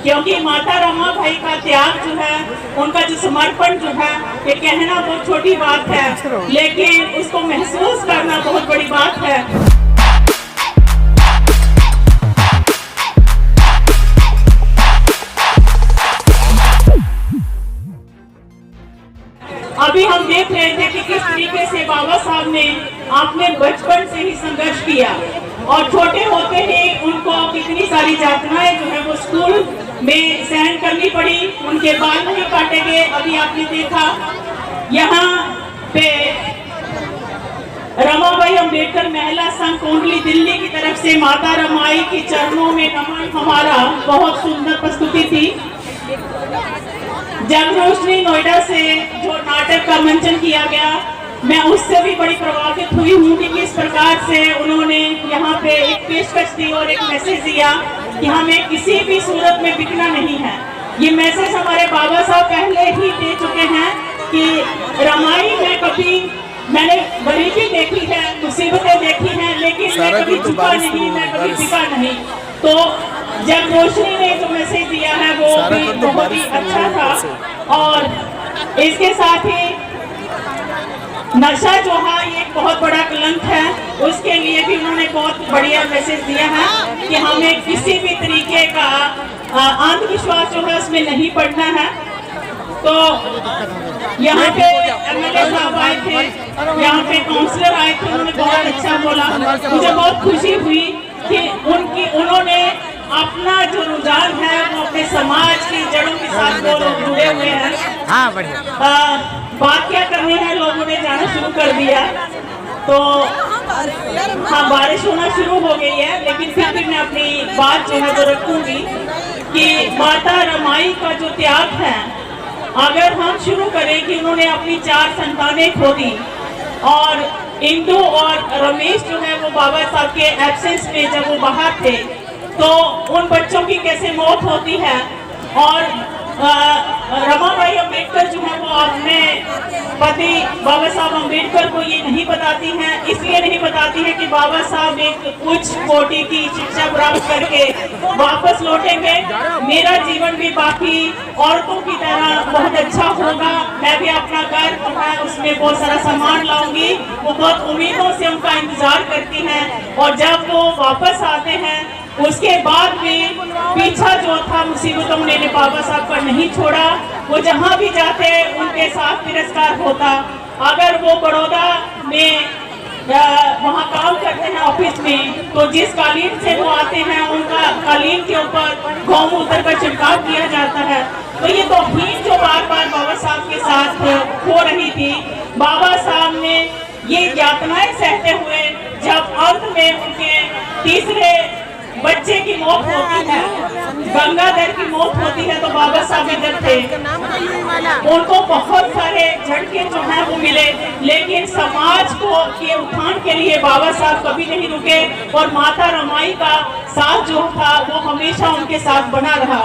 क्योंकि माता रमा भाई का त्याग जो है, उनका जो समर्पण जो है, ये कहना बहुत छोटी बात है, लेकिन उसको महसूस करना बहुत बड़ी बात है। अभी हम देख रहे थे कि किस तरीके से बाबा साहब ने आपने बचपन से ही संघर्ष किया और छोटे होते ही उनको कितनी सारी यातनाएं जो है वो स्कूल में सहन करनी पड़ी, उनके बाल नहीं काटे गए। अभी आपने देखा यहाँ पे रमाबाई अंबेडकर महिला संघ कोंडली दिल्ली की तरफ से माता रमाई के चरणों में नमन हमारा बहुत सुंदर प्रस्तुति थी। जगरोशनी नोएडा से जो नाटक का मंचन किया गया, मैं उससे भी बड़ी प्रभावित हुई हूँ कि किस प्रकार से उन्होंने यहाँ पे एक पेशकश दी और एक मैसेज दिया कि हमें किसी भी सूरत में बिकना नहीं है। ये मैसेज हमारे बाबा साहब पहले ही दे चुके हैं कि रमाई में कभी मैंने गरीबी देखी है, मुसीबतें देखी हैं, लेकिन मैं कभी झुका नहीं, मैं कभी बिका नहीं। तो जब रोशनी ने जो मैसेज दिया है वो भी बहुत ही अच्छा था। और इसके साथ ही नशा जो है ये बहुत बड़ा कलंक है, उसके लिए भी उन्होंने बहुत बढ़िया मैसेज दिया है कि हमें किसी भी तरीके का अंधविश्वास जो है उसमें नहीं पड़ना है। तो यहाँ पे एमएलए साहब आए थे, यहाँ पे काउंसलर आए थे, उन्होंने बहुत अच्छा बोला। मुझे बहुत खुशी हुई कि उन्होंने अपना जो रुझान है वो अपने समाज की जड़ों के साथ वो लोग जुड़े हुए हैं। हाँ, बढ़िया। बात क्या करनी है, लोगों ने जाना शुरू कर दिया, तो हाँ बारिश होना शुरू हो गई है, लेकिन फिर भी मैं अपनी बात जो है वो रखूंगी कि माता रमाई का जो त्याग है, अगर हम शुरू करें कि उन्होंने अपनी 4 संतानें खो दी और इंदु और रमेश जो है वो बाबा साहब के एब्सेंस में जब वो बाहर थे तो उन बच्चों की कैसे मौत होती है। और रमाबाई अंबेडकर जो है वो अपने पति बाबा साहब अंबेडकर को ये नहीं बताती हैं, इसलिए नहीं बताती है कि बाबा साहब एक उच्च कोटि की शिक्षा प्राप्त करके वापस लौटेंगे, मेरा जीवन भी बाकी औरतों की तरह बहुत अच्छा होगा, मैं भी अपना घर जो है उसमें बहुत सारा सामान लाऊंगी। वो बहुत उम्मीदों से उनका इंतजार करती हैं और जब वो वापस आते हैं उसके बाद भी पीछा जो था मुसीबतों ने बाबा साहब का नहीं छोड़ा, वो जहाँ भी जाते उनके साथ तिरस्कार होता। अगर वो बड़ौदा में वहाँ काम करते हैं ऑफिस में, तो जिस कालीन से वो आते हैं उनका कालीन के ऊपर गौमूत्र का छिड़काव किया जाता है। तो ये तौहीन जो बार बार बाबा साहब के साथ हो रही थी, बाबा साहब ने ये यातनाएं सहते हुए जब अंत में उनके तीसरे बच्चे की मौत होती है, गंगाधर की मौत होती है, तो बाबा साहब इधर थे, उनको बहुत सारे झटके जो है वो मिले, लेकिन समाज को के उत्थान के लिए बाबा साहब कभी नहीं रुके और माता रमाई का साथ जो था वो हमेशा उनके साथ बना रहा।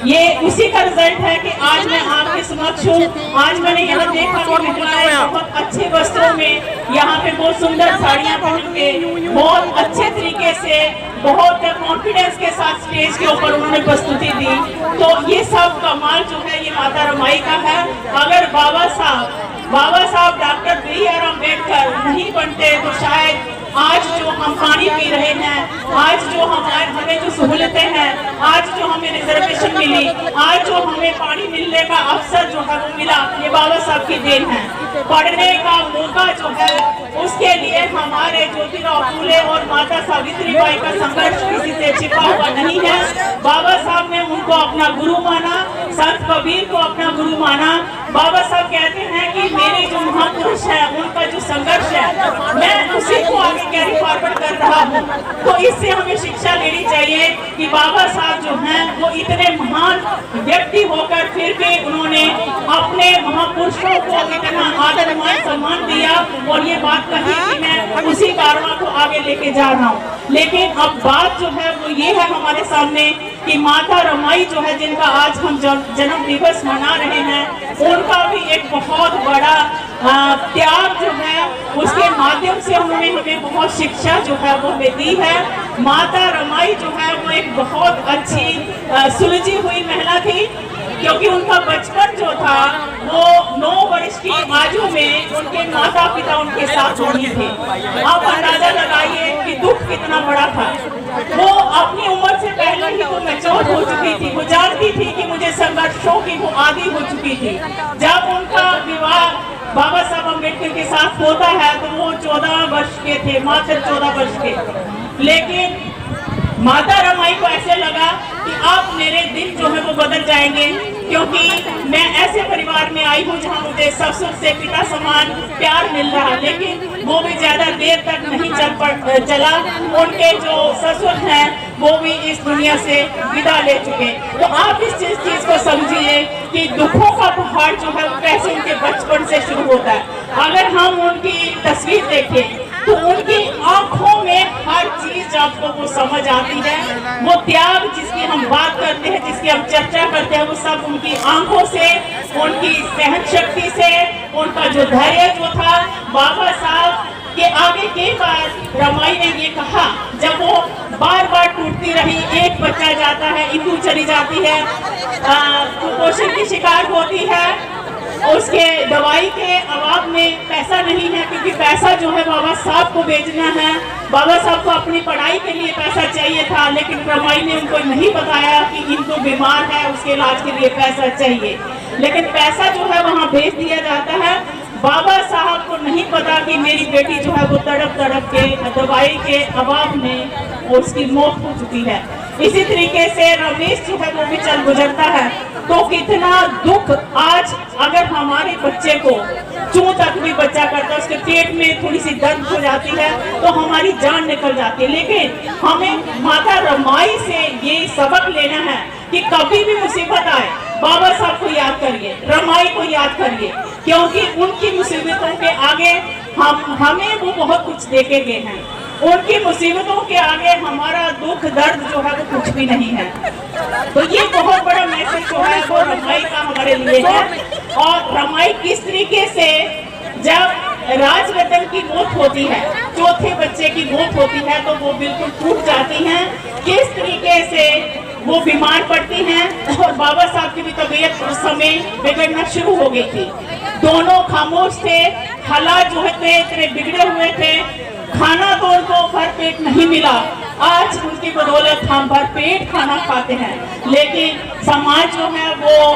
ये उसी का रिजल्ट है कि आज मैं आपके समक्ष हूँ। आज मैंने यहाँ देखा कि महिलाएं बहुत अच्छे वस्त्रों में यहाँ पे बहुत सुंदर साड़ियाँ पहन के बहुत अच्छे तरीके से बहुत कॉन्फिडेंस के साथ स्टेज के ऊपर उन्होंने प्रस्तुति दी। तो ये सब कमाल जो है ये माता रमाई का है। अगर बाबा साहब डॉक्टर बी.आर. अम्बेडकर नहीं बनते तो शायद आज जो हम पानी पी रहे हैं, आज जो हमें जो सहूलतें हैं, आज जो हमें रिजर्वेशन मिली, आज जो हमें पानी मिलने का अवसर जो है वो मिला, ये बाबा साहब की देन है। पढ़ने का मौका जो है उसके लिए हमारे ज्योतिराव फूले और माता सावित्रीबाई का संघर्ष किसी से छिपा हुआ नहीं है। बाबा साहब ने उनको अपना गुरु माना, संत कबीर को अपना गुरु माना। बाबा साहब कहते हैं कि मेरे जो महापुरुष है उनका जो संघर्ष है मैं उसी को आगे कैरी फॉरवर्ड कर रहा हूँ। तो इससे हमें शिक्षा लेनी चाहिए कि बाबा साहब जो हैं वो इतने महान व्यक्ति होकर फिर भी उन्होंने अपने महापुरुषों को इतना आदर मान सम्मान दिया और ये बात कही कि मैं उसी कारवां को आगे लेके जा रहा हूँ। लेकिन अब बात जो है वो ये है हमारे सामने कि माता रमाई जो है जिनका आज हम जन्म दिवस मना रहे हैं, उनका भी एक बहुत बड़ा त्याग जो है उसके माध्यम से उन्होंने हमें बहुत शिक्षा जो है वो दी है। माता रमाई जो है वो एक बहुत अच्छी सुलझी हुई महिला थी, क्योंकि उनका बचपन जो था वो 9 वर्ष की आयु में उनके माता पिता उनके साथ नहीं थे। आप अंदाजा लगाइए कि दुख कितना बड़ा था। वो अपनी उम्र से पहले ही वो मैच्योर हो चुकी थी, वो जानती थी कि मुझे संघर्षों की वो आदी हो चुकी थी। जब उनका विवाह बाबा साहब अम्बेडकर के साथ होता है तो वो 14 वर्ष के थे, मात्र 14 वर्ष के। लेकिन माता रमाई को ऐसे लगा कि अब मेरे दिन जो है वो बदल जाएंगे, क्योंकि मैं ऐसे परिवार में आई हूँ जहाँ मुझे ससुर से पिता समान प्यार मिल रहा। लेकिन वो भी ज्यादा देर तक नहीं चला। उनके जो ससुर हैं वो भी इस दुनिया से विदा ले चुके। तो आप इस चीज को समझिए कि दुखों का पहाड़ जो है वो कैसे उनके बचपन से शुरू होता है। अगर हम उनकी तस्वीर देखें तो उनकी आंखों में हर चीज आपको वो समझ आती है। वो त्याग जिसकी हम बात करते हैं, जिसकी हम चर्चा करते हैं, वो सब उनकी आंखों से, उनकी सहन शक्ति से, उनका जो धैर्य जो था। बाबा साहब के आगे कई बार रमाई ने ये कहा, जब वो बार बार टूटती रही, एक बच्चा जाता है, इंदू चली जाती है, कुपोषण की शिकार होती है, उसके दवाई के अभाव में पैसा नहीं है, क्योंकि पैसा जो है बाबा साहब को भेजना है। बाबा साहब को अपनी पढ़ाई के लिए पैसा चाहिए था, लेकिन रमाई ने उनको नहीं बताया कि इनको बीमार है, उसके इलाज के लिए पैसा चाहिए। लेकिन पैसा जो है वहाँ भेज दिया जाता है। बाबा साहब को नहीं पता कि मेरी बेटी जो है वो तड़प तड़प के दवाई के अभाव में उसकी मौत हो चुकी है। इसी तरीके से रमेश जो है वो भी चल गुजरता है। तो कितना दुख आज, अगर हमारे बच्चे को चूं तक भी बच्चा करता है, उसके पेट में थोड़ी सी दर्द हो जाती है तो हमारी जान निकल जाती है। लेकिन हमें माता रमाई से ये सबक लेना है कि कभी भी मुसीबत आए, बाबा साहब को याद करिए, रमाई को याद करिए, क्योंकि उनकी मुसीबतों के आगे हमें वो बहुत कुछ देके गए हैं। उनकी मुसीबतों के आगे हमारा दुख दर्द जो है वो कुछ भी नहीं है। तो ये बहुत बड़ा मैसेज जो है वो रमाई का हमारे लिए है। और रमाई किस तरीके से, जब राजरतन की मौत होती है, चौथे बच्चे की मौत होती है, तो वो बिल्कुल टूट जाती हैं। किस तरीके से वो बीमार पड़ती हैं और बाबा साहब की भी तबीयत उस समय बिगड़ना शुरू हो गई थी। दोनों खामोश थे, हालात जो है इतने बिगड़े हुए थे, खाना तो उनको भर पेट नहीं मिला। आज उनकी बदौलत हम भर पेट खाना खाते हैं। लेकिन समाज जो है वो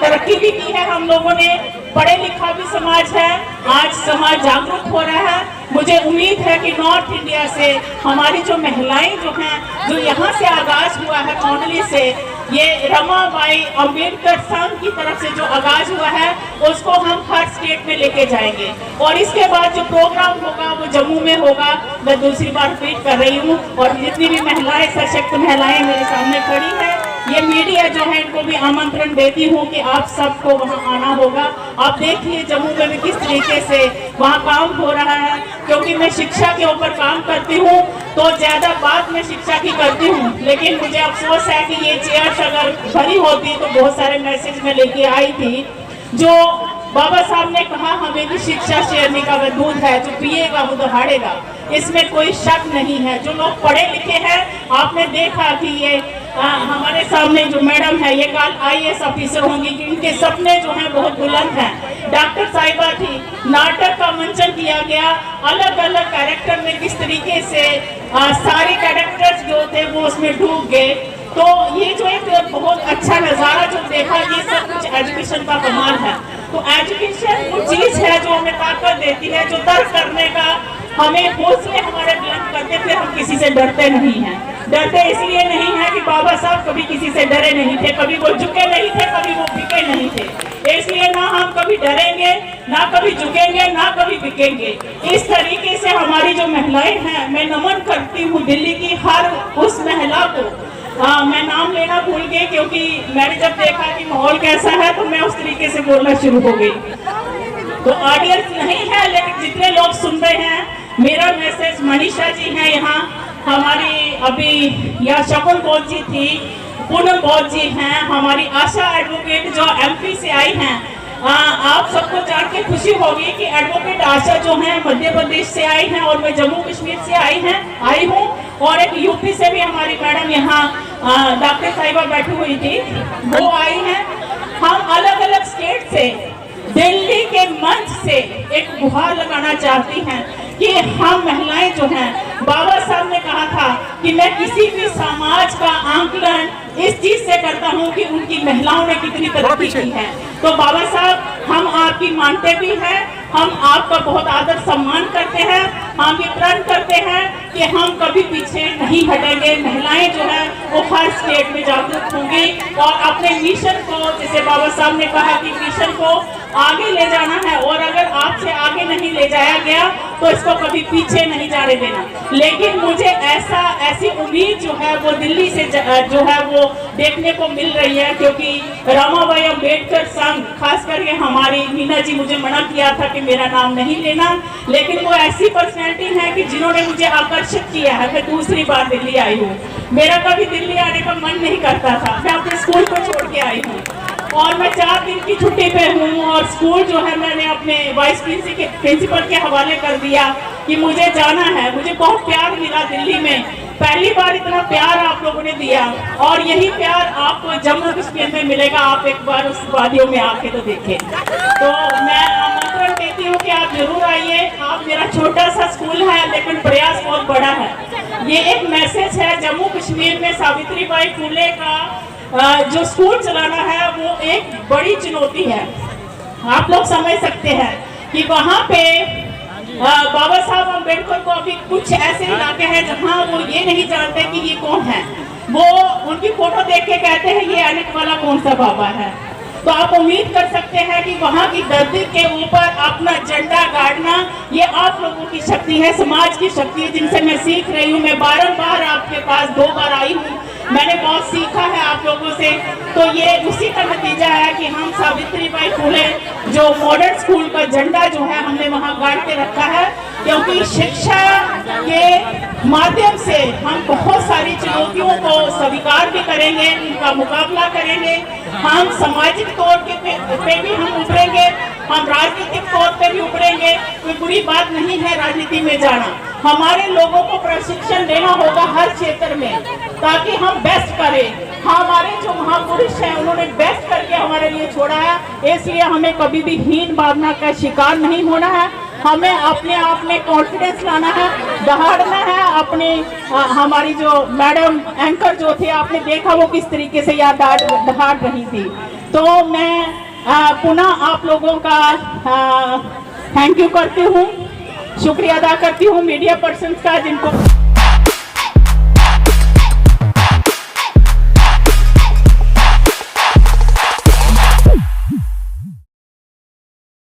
तरक्की भी की है, हम लोगों ने, पढ़े लिखा भी समाज है, आज समाज जागरूक हो रहा है। मुझे उम्मीद है कि नॉर्थ इंडिया से हमारी जो महिलाएं जो हैं, जो यहाँ से आगाज हुआ है कौंडली से, ये रमाबाई अम्बेडकर संघ की तरफ से जो आगाज हुआ है उसको हम हर स्टेट में लेके जाएंगे। और इसके बाद जो प्रोग्राम होगा वो जम्मू में होगा। मैं दूसरी बार रिपीट कर रही हूँ। और जितनी भी महिलाएं, सशक्त महिलाएं मेरे सामने खड़ी हैं, ये मीडिया जो है इनको भी आमंत्रण देती हूँ कि आप सबको वहाँ आना होगा। आप देखिए जम्मू में भी किस तरीके से वहाँ काम हो रहा है, क्योंकि मैं शिक्षा के ऊपर काम करती हूँ तो ज्यादा बात मैं शिक्षा की करती हूँ। लेकिन मुझे अफसोस है कि ये चेयर्स अगर भरी होती तो बहुत सारे मैसेज में लेके आई थी। जो बाबा साहब ने कहा, हमें भी शिक्षा शेरनी का वह दूध है, जो पिएगा वो दहाड़ेगा, इसमें कोई शक नहीं है। जो लोग पढ़े लिखे हैं, आपने देखा कि ये हमारे सामने जो मैडम है, ये कल IAS ऑफिसर होंगी, कि इनके सपने जो हैं बहुत बुलंद हैं। डॉक्टर साहिबा थी, नाटक का मंचन किया गया, अलग अलग कैरेक्टर में किस तरीके से सारे कैरेक्टर्स जो थे वो उसमें डूब गए। तो ये जो एक बहुत अच्छा नज़ारा जो देखा, ये सब कुछ एजुकेशन का कमाल है। तो एजुकेशन वो चीज़ है जो हमें ताकत देती है, जो तर्क करने का हमें हौसले हमारे बुलंद करते थे। हम किसी से डरते नहीं हैं। डरते इसलिए नहीं है कि बाबा साहब कभी किसी से डरे नहीं थे, कभी वो झुके नहीं थे, कभी वो बिके नहीं थे। इसलिए ना हम कभी डरेंगे, ना कभी झुकेंगे, ना कभी बिकेंगे। इस तरीके से हमारी जो महिलाएं हैं, मैं नमन करती हूँ दिल्ली की हर उस महिला को। मैं नाम लेना भूल गई, क्योंकि मैंने जब देखा कि माहौल कैसा है तो मैं उस तरीके से बोलना शुरू हो गई। तो ऑडियंस नहीं है, लेकिन जितने लोग सुन रहे हैं, मेरा मैसेज, मनीषा जी हैं यहाँ, हमारी अभी यहाँ शकुन बौद्ध जी थी, पूनम बौद्ध जी हैं, हमारी आशा एडवोकेट जो MP से आई हैं। आप सबको जान के खुशी होगी कि एडवोकेट आशा जो हैं मध्य प्रदेश से आई हैं और मैं जम्मू कश्मीर से आई हूँ। और एक UP से भी हमारी मैडम यहाँ डॉक्टर साहिबा बैठी हुई थी, वो आई हैं। हम अलग अलग स्टेट से, दिल्ली के मंच से एक गुहार लगाना चाहती हैं कि हम महिलाएं जो हैं, बाबा साहब ने कहा था कि मैं किसी भी समाज का आंकलन इस चीज से करता हूं कि उनकी महिलाओं ने कितनी तरक्की की है। तो बाबा साहब, हम आपकी मानते भी हैं, हम आपका बहुत आदर सम्मान करते हैं, हम ये प्रण करते हैं कि हम कभी पीछे नहीं हटेंगे। महिलाएं जो है वो हर स्टेट में जागरूक होंगी और अपने मिशन को, जैसे बाबा साहब ने कहा कि मिशन को आगे ले जाना है, और अगर आपसे आगे नहीं ले जाया गया तो इसको कभी पीछे नहीं जाने देना। लेकिन मुझे ऐसी उम्मीद जो है वो दिल्ली से जो है वो देखने को मिल रही है, क्योंकि रमाबाई अम्बेडकर संघ, खास करके हमारी मीना जी, मुझे मना किया था कि मेरा नाम नहीं लेना, लेकिन वो ऐसी पर्सनैलिटी है कि जिन्होंने मुझे आकर्षित किया है। मैं दूसरी बार दिल्ली आई हूँ, मेरा कभी दिल्ली आने का मन नहीं करता था, मैं अपने स्कूल को छोड़ के आई हूँ और मैं 4 दिन की छुट्टी पे हूँ। और स्कूल जो है मैंने अपने वाइस प्रिंसिपल के हवाले कर दिया कि मुझे जाना है। मुझे बहुत प्यार मिला दिल्ली में, पहली बार इतना प्यार आप लोगों ने दिया, और यही प्यार आपको जम्मू कश्मीर में मिलेगा। आप एक बार उस वादियों में आके तो देखें। तो मैं आमंत्रण देती हूँ कि आप जरूर आइए। आप, मेरा छोटा सा स्कूल है लेकिन प्रयास बहुत बड़ा है। ये एक मैसेज है, जम्मू कश्मीर में सावित्रीबाई फुले का जो स्कूल चलाना है वो एक बड़ी चुनौती है। आप लोग समझ सकते हैं कि वहाँ पे बाबा साहब अम्बेडकर को अभी कुछ ऐसे इलाके हैं जहाँ वो ये नहीं जानते कि ये कौन है। वो उनकी फोटो देख के कहते हैं ये ऐनक वाला कौन सा बाबा है। तो आप उम्मीद कर सकते हैं कि वहाँ की धरती के ऊपर अपना झंडा गाड़ना ये आप लोगों की शक्ति है, समाज की शक्ति है, जिनसे मैं सीख रही हूँ। मैं बारंबार आपके पास 2 बार आई हूँ, मैंने बहुत सीखा है आप लोगों से। तो ये उसी का नतीजा है कि हम सावित्रीबाई फुले जो मॉडर्न स्कूल का झंडा जो है हमने वहाँ गाड़ के रखा है, क्योंकि शिक्षा के माध्यम से हम बहुत सारी चुनौतियों को स्वीकार भी करेंगे, उनका मुकाबला करेंगे। हम सामाजिक तौर पे भी हम उभरेंगे, हम राजनीतिक तौर पे भी उभरेंगे। कोई बुरी बात नहीं है राजनीति में जाना। हमारे लोगों को प्रशिक्षण देना होगा हर क्षेत्र में, ताकि हम बेस्ट करें। हमारे जो महापुरुष हैं उन्होंने बेस्ट करके हमारे लिए छोड़ा है, इसलिए हमें कभी भी हीन भावना का शिकार नहीं होना है। हमें अपने आप में कॉन्फिडेंस लाना है, दहाड़ना है अपने। हमारी जो मैडम एंकर जो थे, आपने देखा वो किस तरीके से याद दहाड़ रही थी। तो मैं पुनः आप लोगों का थैंक यू करती हूँ, शुक्रिया अदा करती हूँ मीडिया पर्सन्स का, जिनको